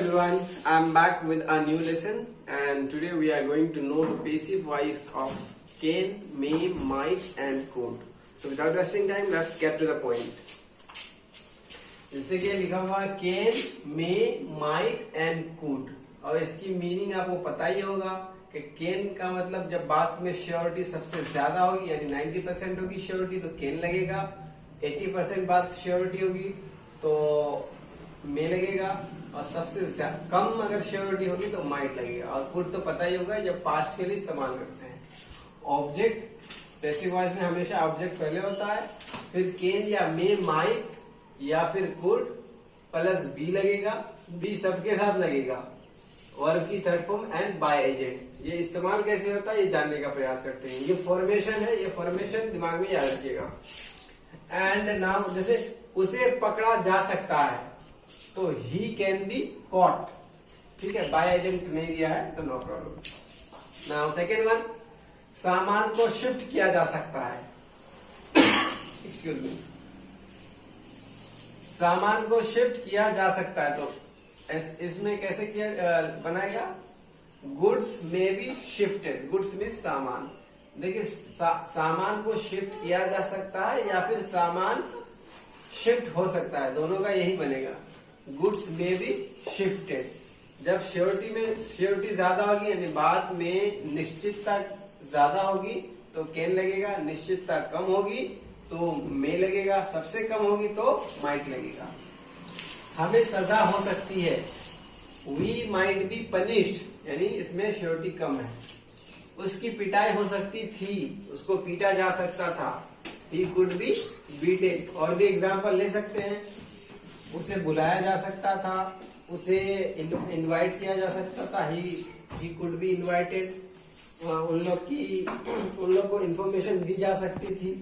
everyone, I'm back with a new lesson and today we are going to know the passive voice of can, may, might and could. So without wasting time, let's get to the point. जैसे कि लिखा हुआ है can, may, might and could और इसकी meaning आपको पता ही होगा कि can का मतलब जब बात में श्योरिटी सबसे ज्यादा होगी यानी 90% होगी श्योरिटी तो can लगेगा, 80% बात श्योरिटी होगी तो may लगेगा और सबसे कम अगर श्योरिटी होगी तो माइट लगेगा। और कुड तो पता ही होगा जब पास्ट के लिए इस्तेमाल करते हैं। ऑब्जेक्ट पैसिव वॉइस में हमेशा ऑब्जेक्ट पहले होता है, फिर कैन या मे माइट या फिर कुड प्लस बी लगेगा, बी सबके साथ लगेगा, वर्ब की third form and by agent. ये इस्तेमाल कैसे होता है ये जानने का प्रयास करते हैं। ये फॉर्मेशन है, ये फॉर्मेशन दिमाग में याद रखिएगा। एंड नाउ जैसे उसे पकड़ा जा सकता है तो ही कैन बी कॉट, ठीक है, बाय एजेंट नहीं दिया है तो no problem. Now second one, सामान को शिफ्ट किया जा सकता है। एक्सक्यूज मी, सामान को शिफ्ट किया जा सकता है तो इसमें कैसे किया बनाएगा? गुड्स में बी शिफ्टेड, गुड्स में सामान। देखिए सामान को शिफ्ट किया जा सकता है या फिर सामान शिफ्ट हो सकता है, दोनों का यही बनेगा। गुड्स में बी शिफ्टेड। जब श्योरिटी ज्यादा होगी यानी बात में निश्चितता ज्यादा होगी तो कैन लगेगा, निश्चितता कम होगी तो मे लगेगा, सबसे कम होगी तो माइट लगेगा। हमें सजा हो सकती है, वी माइट बी पनिश्ड यानी इसमें श्योरिटी कम है। उसकी पिटाई हो सकती थी, उसको पीटा जा सकता था, ही कुड बी बीटेड। और भी एग्जाम्पल ले सकते हैं, उसे बुलाया जा सकता था, उसे इनवाइट किया जा सकता था, ही कुड बी इनवाइटेड। उन लोग को इन्फॉर्मेशन दी जा सकती थी,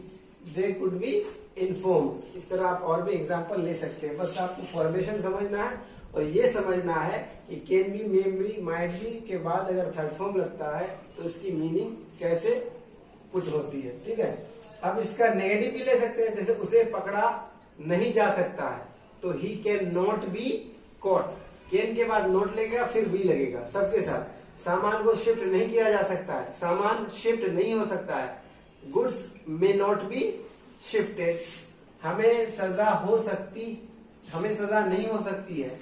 दे कुड बी इन्फॉर्म। इस तरह आप और भी एग्जाम्पल ले सकते हैं। बस आपको फॉर्मेशन समझना है और ये समझना है कि can be, may be, might be के बाद अगर थर्ड फॉर्म लगता है तो इसकी मीनिंग कैसे पुट होती है, ठीक है। अब इसका नेगेटिव भी ले सकते हैं, जैसे उसे पकड़ा नहीं जा सकता है तो he can not be caught. Can के बाद नॉट लगेगा फिर बी लगेगा सबके साथ। सामान को शिफ्ट नहीं किया जा सकता है, सामान शिफ्ट नहीं हो सकता है, goods may not be shifted. हमें सजा नहीं हो सकती है,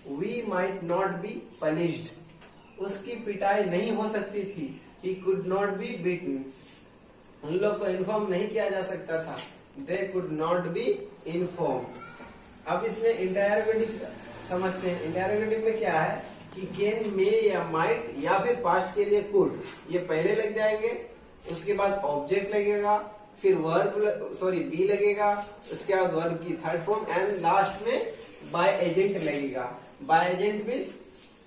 we might not be punished. उसकी पिटाई नहीं हो सकती थी, he could not be beaten. उन लोग को इन्फॉर्म नहीं किया जा सकता था, they could not be inform. अब इसमें इंटरोगेटिव समझते हैं। इंटरोगेटिव में क्या है कि कैन, मे या माइट या फिर पास्ट के लिए कुड, ये पहले लग जाएंगे, उसके बाद ऑब्जेक्ट लगेगा, फिर बी लगेगा, उसके बाद वर्ब की थर्ड फॉर्म एंड लास्ट में बाय एजेंट लगेगा। By agent means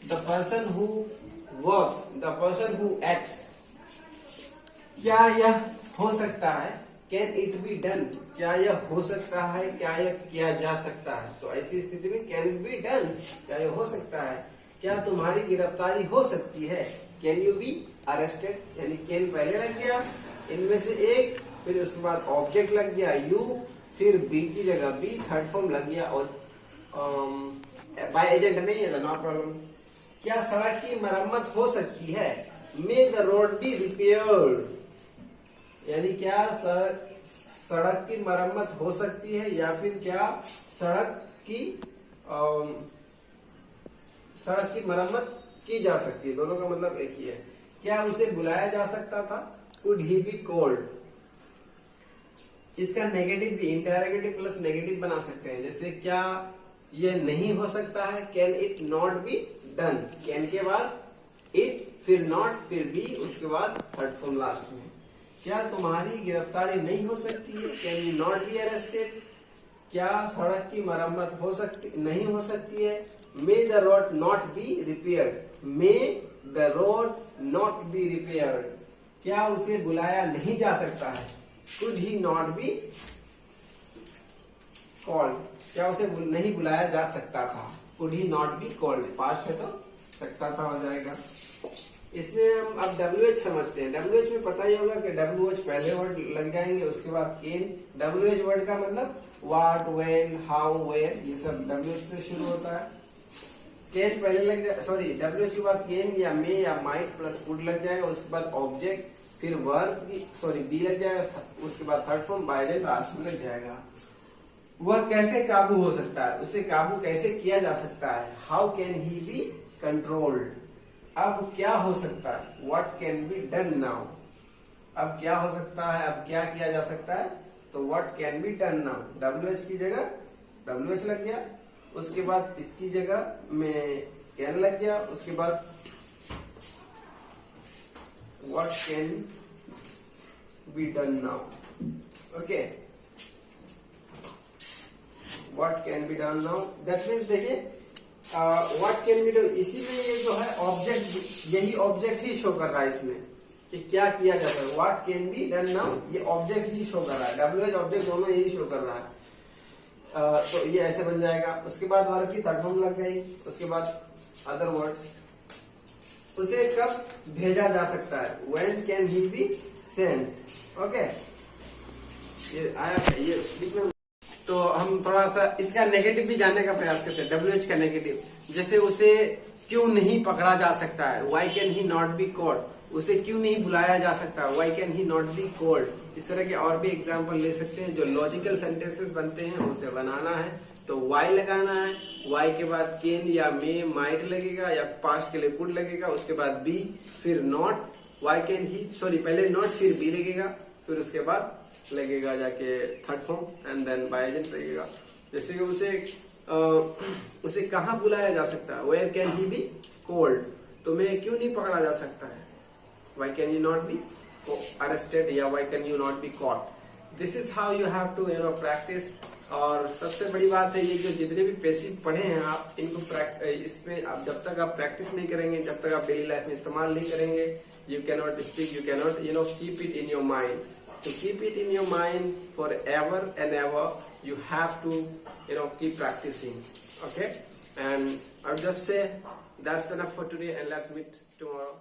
the person who works, the person who acts. क्या यह हो सकता है? कैन इट बी डन, क्या यह हो सकता है, क्या यह किया जा सकता है। तो ऐसी स्थिति में कैन इट बी डन, क्या यह हो सकता है। क्या तुम्हारी गिरफ्तारी हो सकती है? कैन यू बी अरेस्टेड, यानी कैन पहले लग गया इनमें से एक, फिर उसके बाद ऑब्जेक्ट लग गया यू, फिर बी की जगह बी, थर्ड फॉर्म लग गया और बाय एजेंट नहीं है, नो प्रॉब्लम। क्या सड़क की मरम्मत हो सकती है? मे द रोड बी रिपेयर्ड, यानी क्या सड़क की मरम्मत हो सकती है या फिर क्या सड़क की मरम्मत की जा सकती है, दोनों का मतलब एक ही है। क्या उसे बुलाया जा सकता था? Could he be called. इसका नेगेटिव भी इंटरोगेटिव प्लस नेगेटिव बना सकते हैं, जैसे क्या ये नहीं हो सकता है, can it not be done. Can के बाद इट, फिर नॉट, फिर बी, उसके बाद थर्ड फॉर्म लास्ट में। क्या तुम्हारी गिरफ्तारी नहीं हो सकती है? Can you not be arrested. क्या सड़क की मरम्मत नहीं हो सकती है? मे the road not be repaired, may the road not be repaired. क्या उसे बुलाया नहीं जा सकता है? Could he not be called, क्या उसे नहीं बुलाया जा सकता था? Could he not be called, past है तो सकता था हो जाएगा। इसमें हम अब WH समझते हैं। WH में पता ही होगा कि WH पहले वर्ड लग जाएंगे, उसके बाद कैन। WH वर्ड का मतलब व्हाट, व्हेन, हाउ, वेयर, ये सब WH से शुरू होता है। कैन पहले लग जाए, सॉरी WH के बाद कैन या मे या माइट प्लस कुड लग जाएगा, उसके बाद ऑब्जेक्ट, फिर वर्ब सॉरी बी लग जाएगा, उसके बाद third form by the transfer लग जाएगा। वह कैसे काबू हो सकता है, उसे काबू कैसे किया जा सकता है, how can he be controlled. अब क्या हो सकता है, what can be done now. अब क्या हो सकता है, अब क्या किया जा सकता है, तो what can be done now. WH की जगह WH लग गया, उसके बाद इसकी जगह में कैन लग गया, उसके बाद what can be done now. Okay, what can be done now, that means देखिए व्हाट कैन बी डन, इसी में ये जो है ऑब्जेक्ट, यही ऑब्जेक्ट ही शो कर रहा है इसमें कि क्या किया जाता है। What can be done now, ये ऑब्जेक्ट ही शो कर रहा है, WH ऑब्जेक्ट दोनों यही शो कर रहा है। तो ये ऐसे बन जाएगा। उसके बाद वर्ब की थर्ड फॉर्म लग गई, उसके बाद अदर वर्ड्स, उसे कब भेजा जा सकता है, when can he be send. Okay, ये आया है, ये बीच में। तो हम थोड़ा सा इसका नेगेटिव भी जानने का प्रयास करते हैं, WH का नेगेटिव, जैसे उसे क्यों नहीं पकड़ा जा सकता है, why can he not be called, उसे क्यों नहीं बुलाया जा सकता, why can he not be called. इस तरह के और भी एग्जाम्पल ले सकते हैं। जो लॉजिकल सेंटेंसेस बनते हैं उसे बनाना है तो वाई लगाना है, वाई के बाद कैन या मे माइट लगेगा या पास्ट के लिए कुड लगेगा, उसके बाद बी, फिर not, why can he, sorry पहले नॉट फिर बी लगेगा, फिर उसके बाद लगेगा जाके third form and then by agent लगेगा। जैसे कि उसे कहाँ बुलाया जा सकता है, where can he be called, तुम्हें क्यों नहीं पकड़ा जा सकता है, why can you not be arrested या why can you not be caught. This is how you have to practise. और सबसे बड़ी बात है ये जो जितने भी पैसिव पढ़े हैं आप इनको इसमें आप जब तक आप प्रैक्टिस नहीं करेंगे, जब तक आप डेली लाइफ में इस्तेमाल नहीं करेंगे, you can not speak, you can not keep it in your mind. To keep it in your mind forever and ever, you have to keep practicing. Okay, and I'll just say that's enough for today, and let's meet tomorrow.